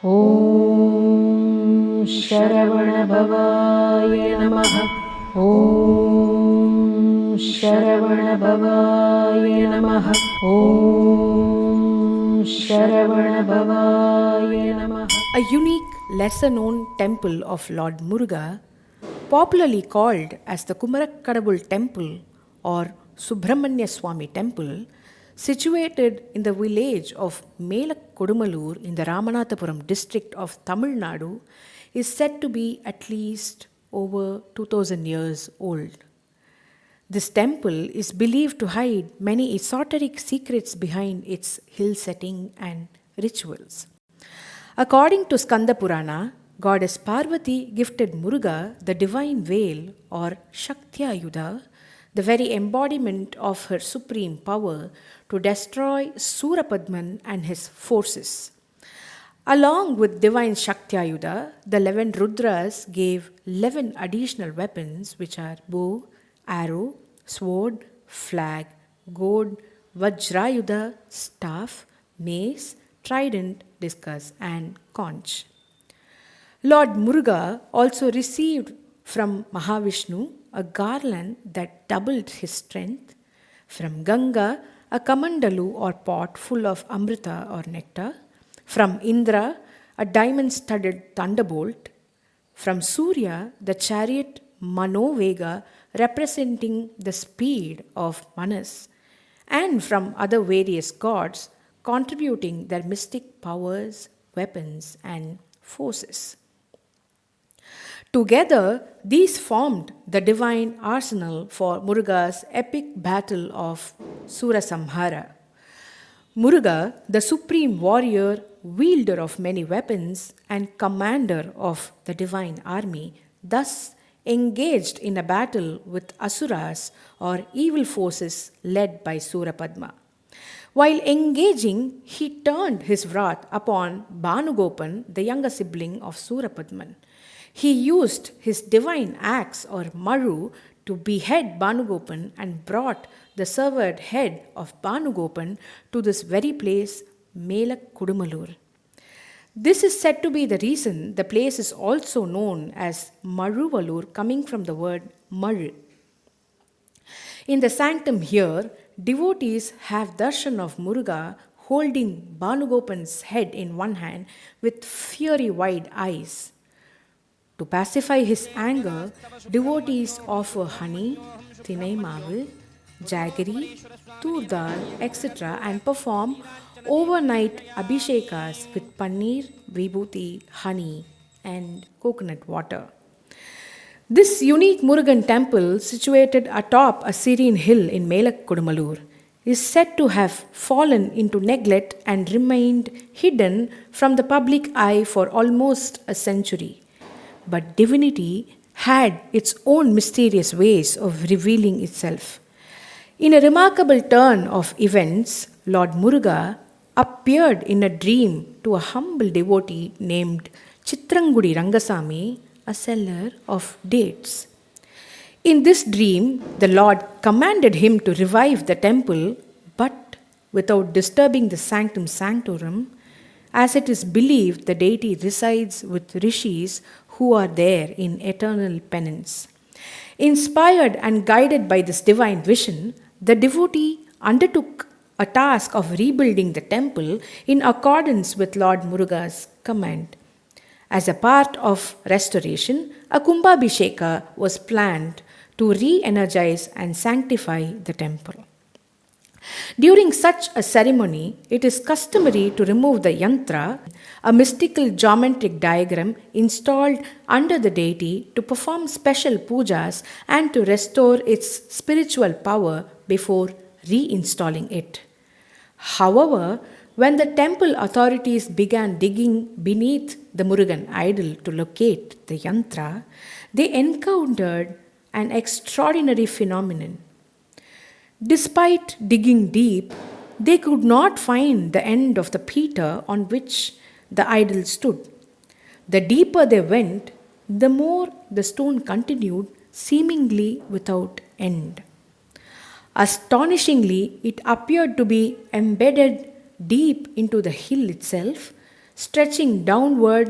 Om Sharavanabhavaya Namaha. Om Sharavanabhavaya Namaha. Om Sharavanabhavaya Namaha. A unique, lesser-known temple of Lord Muruga, popularly called as the Kumarak-Kadavul Temple or Subramanya Swami Temple, situated in the village of Melakodumalur in the Ramanathapuram district of Tamil Nadu, is said to be at least over 2000 years old. This temple is believed to hide many esoteric secrets behind its hill setting and rituals. According to Skanda Purana, goddess Parvati gifted Muruga the divine veil or Shaktyayudha, the very embodiment of her supreme power, to destroy Surapadman and his forces. Along with divine Shaktyayudha, the 11 Rudras gave 11 additional weapons, which are bow, arrow, sword, flag, goad, Vajrayudha, staff, mace, trident, discus, and conch. Lord Muruga also received from Mahavishnu a garland that doubled his strength, from Ganga a kamandalu or pot full of amrita or nectar, from Indra a diamond-studded thunderbolt, from Surya the chariot Manovega representing the speed of Manas, and from other various gods contributing their mystic powers, weapons, and forces. Together, these formed the divine arsenal for Muruga's epic battle of Surasamhara. Muruga, the supreme warrior, wielder of many weapons, and commander of the divine army, thus engaged in a battle with Asuras or evil forces led by Surapadma. While engaging, he turned his wrath upon Bhanugopan, the younger sibling of Surapadman. He used his divine axe or maru to behead Bhanugopan and brought the severed head of Bhanugopan to this very place, Melakodumalur. This is said to be the reason the place is also known as Maruvalur, coming from the word Maru. In the sanctum here, devotees have darshan of Muruga holding Bhanugopan's head in one hand with fiery wide eyes. To pacify his anger, devotees offer honey, thinai mavu, jaggery, tur dal, etc. and perform overnight abhishekas with paneer, vibhuti, honey and coconut water. This unique Murugan temple, situated atop a serene hill in Melakodumalur, is said to have fallen into neglect and remained hidden from the public eye for almost a century. But divinity had its own mysterious ways of revealing itself. In a remarkable turn of events, Lord Muruga appeared in a dream to a humble devotee named Chitrangudi Rangasamy, a seller of dates. In this dream, the Lord commanded him to revive the temple, but without disturbing the sanctum sanctorum, as it is believed the deity resides with rishis who are there in eternal penance. Inspired and guided by this divine vision, the devotee undertook a task of rebuilding the temple in accordance with Lord Muruga's command. As a part of restoration, a Kumbhabhisheka was planned to re-energize and sanctify the temple. During such a ceremony, it is customary to remove the yantra, a mystical geometric diagram installed under the deity to perform special pujas and to restore its spiritual power before reinstalling it. However, when the temple authorities began digging beneath the Murugan idol to locate the yantra, they encountered an extraordinary phenomenon. Despite digging deep, they could not find the end of the peter on which the idol stood. The deeper they went, the more the stone continued, seemingly without end. Astonishingly, it appeared to be embedded deep into the hill itself, stretching downward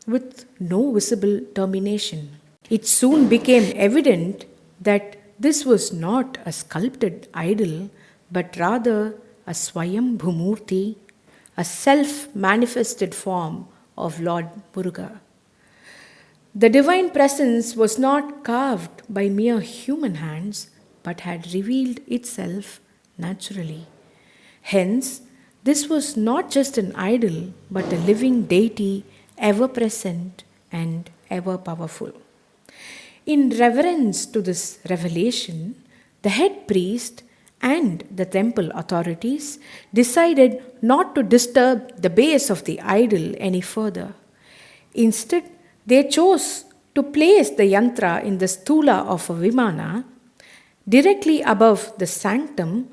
with no visible termination. It soon became evident that this was not a sculpted idol, but rather a Swayambhu Murti, a self manifested form of Lord Muruga. The divine presence was not carved by mere human hands, but had revealed itself naturally. Hence, this was not just an idol, but a living deity, ever present and ever powerful. In reverence to this revelation, the head priest and the temple authorities decided not to disturb the base of the idol any further. Instead, they chose to place the yantra in the stula of a vimana directly above the sanctum,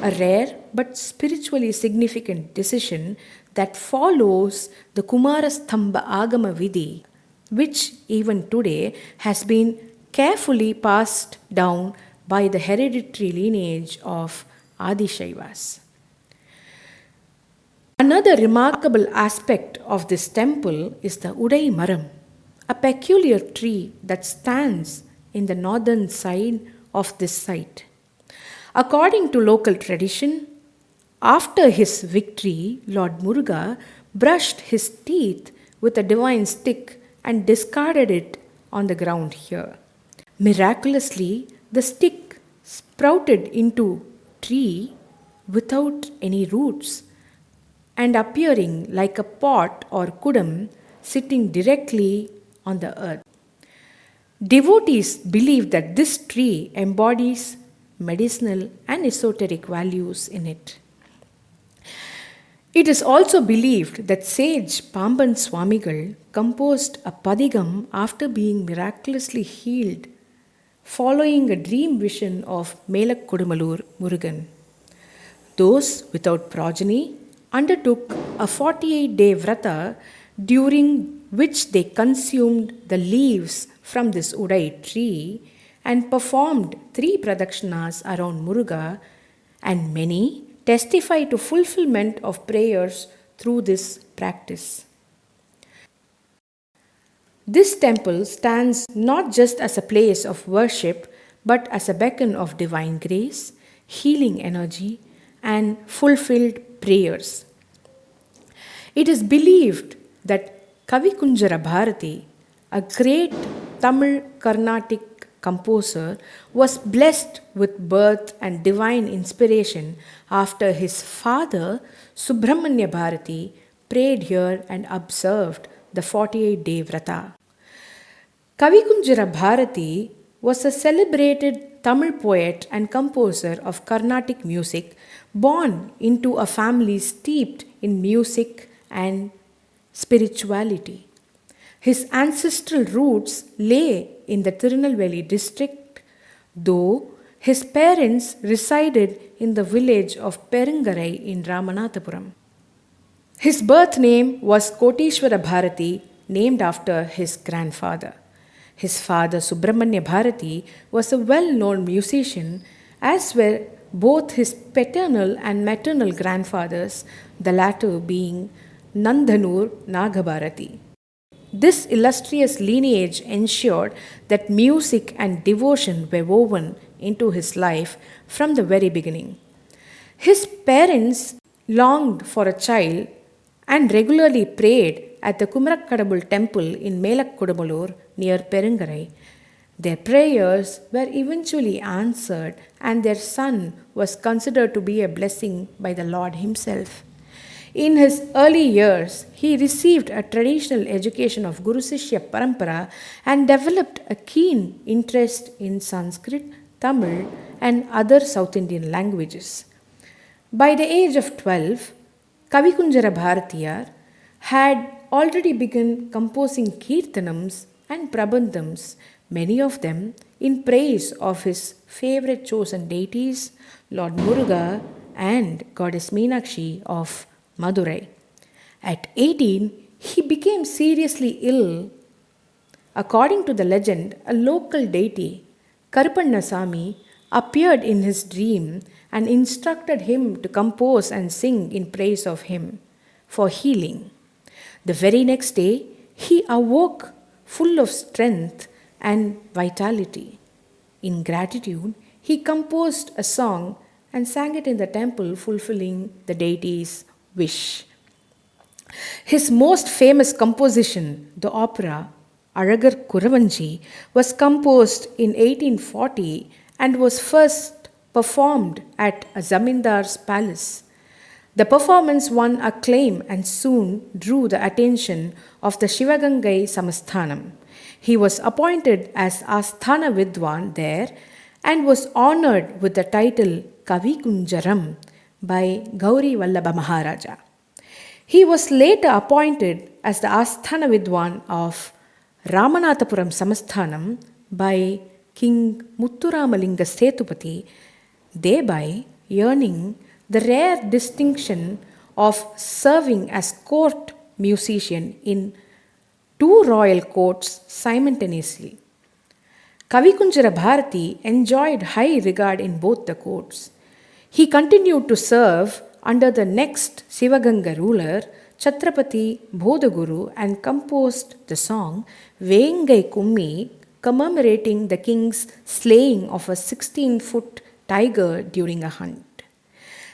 a rare but spiritually significant decision that follows the Kumarastambha Agama Vidhi, which even today has been carefully passed down by the hereditary lineage of Adishaivas. Another remarkable aspect of this temple is the Udai Maram, a peculiar tree that stands in the northern side of this site. According to local tradition, after his victory, Lord Muruga brushed his teeth with a divine stick and discarded it on the ground here. Miraculously, the stick sprouted into tree without any roots and appearing like a pot or kudam sitting directly on the earth. Devotees believe that this tree embodies medicinal and esoteric values in it. It is also believed that sage Pamban Swamigal composed a padigam after being miraculously healed following a dream vision of Melakodumalur Murugan. Those without progeny undertook a 48-day Vrata during which they consumed the leaves from this Udai tree and performed 3 pradakshinas around Muruga, and many testify to fulfillment of prayers through this practice. This temple stands not just as a place of worship but as a beacon of divine grace, healing energy, and fulfilled prayers. It is believed that Kavi Kunjara Bharati, a great Tamil Carnatic composer, was blessed with birth and divine inspiration after his father Subramanya Bharati prayed here and observed the 48-day Vrata. Kavi Kunjara Bharati was a celebrated Tamil poet and composer of Carnatic music, born into a family steeped in music and spirituality. His ancestral roots lay in the Tirunelveli district, though his parents resided in the village of Peringarai in Ramanathapuram. His birth name was Koteshwara Bharati, named after his grandfather. His father Subramanya Bharati was a well-known musician, as were both his paternal and maternal grandfathers, the latter being Nandhanur Nagabharati. This illustrious lineage ensured that music and devotion were woven into his life from the very beginning. His parents longed for a child and regularly prayed at the Kumarak-Kadavul Temple in Melakodumalur near Peringarai. Their prayers were eventually answered, and their son was considered to be a blessing by the Lord himself. In his early years, he received a traditional education of Guru Sishya Parampara and developed a keen interest in Sanskrit, Tamil, and other South Indian languages. By the age of 12, Kavi Kunjara Bharati had already begun composing kirtanams and prabandhams, many of them in praise of his favorite chosen deities, Lord Muruga and Goddess Meenakshi of Madurai. At 18, he became seriously ill. According to the legend, a local deity, Karuppana Sami, appeared in his dream and instructed him to compose and sing in praise of him for healing. The very next day, he awoke full of strength and vitality. In gratitude, he composed a song and sang it in the temple, fulfilling the deity's wish. His most famous composition, the opera Azhagar Kuravanji, was composed in 1840 and was first performed at a zamindar's palace. The performance won acclaim and soon drew the attention of the Sivaganga Samasthanam. He was appointed as Asthana Vidwan there and was honored with the title Kavi Kunjara by Gauri Vallabha Maharaja. He was later appointed as the Asthana Vidwan of Ramanathapuram Samasthanam by King Muthuramalinga Setupati, thereby earning the rare distinction of serving as court musician in two royal courts simultaneously. Kavi Kunjara Bharati enjoyed high regard in both the courts. He continued to serve under the next Sivaganga ruler, Chhatrapati Bodhaguru, and composed the song Vengai Kummi, commemorating the king's slaying of a 16-foot tiger during a hunt.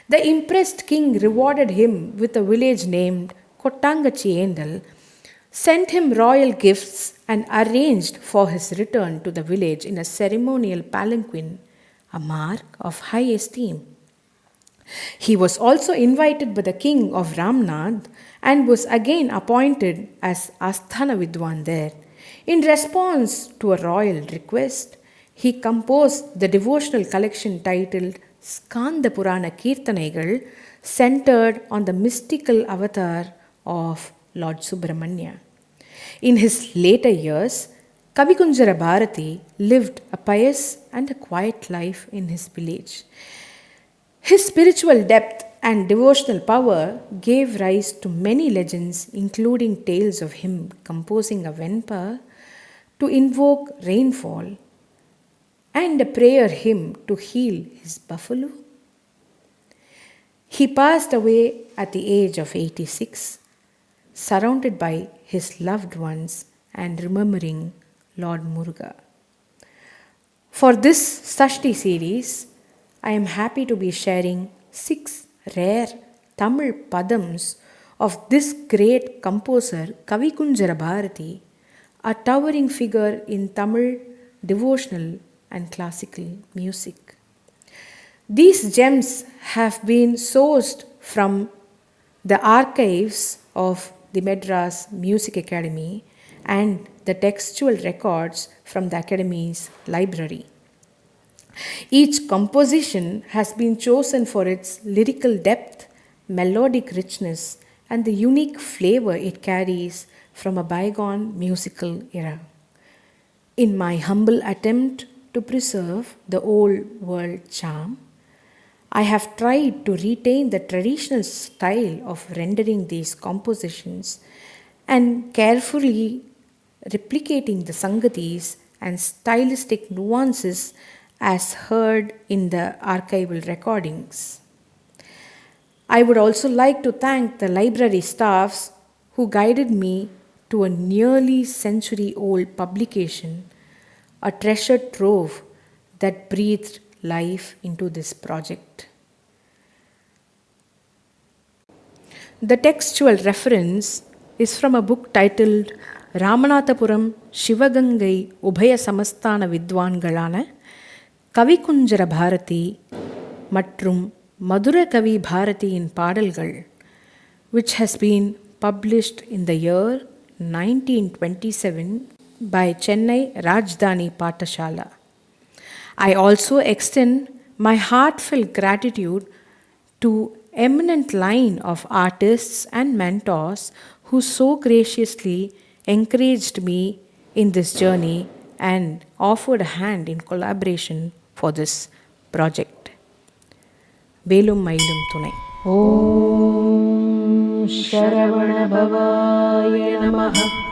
The impressed king rewarded him with a village named Kottangachiyendal, sent him royal gifts, and arranged for his return to the village in a ceremonial palanquin, a mark of high esteem. He was also invited by the king of Ramnad and was again appointed as Asthana Vidwan there. In response to a royal request, he composed the devotional collection titled Skanda Purana Kirtanegal, centered on the mystical avatar of Lord Subramanya. In his later years, Kavi Kunjara Bharati lived a pious and a quiet life in his village. His spiritual depth and devotional power gave rise to many legends, including tales of him composing a Venpa to invoke rainfall and a prayer hymn to heal his buffalo. He passed away at the age of 86, surrounded by his loved ones and remembering Lord Muruga. For this Sashti series, I am happy to be sharing 6 rare Tamil padams of this great composer Kavi Kunjara Bharati, a towering figure in Tamil devotional and classical music. These gems have been sourced from the archives of the Madras Music Academy and the textual records from the Academy's library. Each composition has been chosen for its lyrical depth, melodic richness, and the unique flavor it carries from a bygone musical era. In my humble attempt to preserve the old world charm, I have tried to retain the traditional style of rendering these compositions and carefully replicating the sangatis and stylistic nuances as heard in the archival recordings. I would also like to thank the library staffs who guided me to a nearly century-old publication, a treasure trove that breathed life into this project. The textual reference is from a book titled Ramanathapuram Sivagangai Ubhaya Samasthana Vidwangalana Kavi Kunjara Bharati மற்றும் Madura Kavi Bharati in Padalgal, which has been published in the year 1927 by Chennai Rajdhani Pathashala. I also extend my heartfelt gratitude to eminent line of artists and mentors who so graciously encouraged me in this journey and offered a hand in collaboration for this project. Velum Mailum Thunai. Om Sharavana Bhavaya Namaha.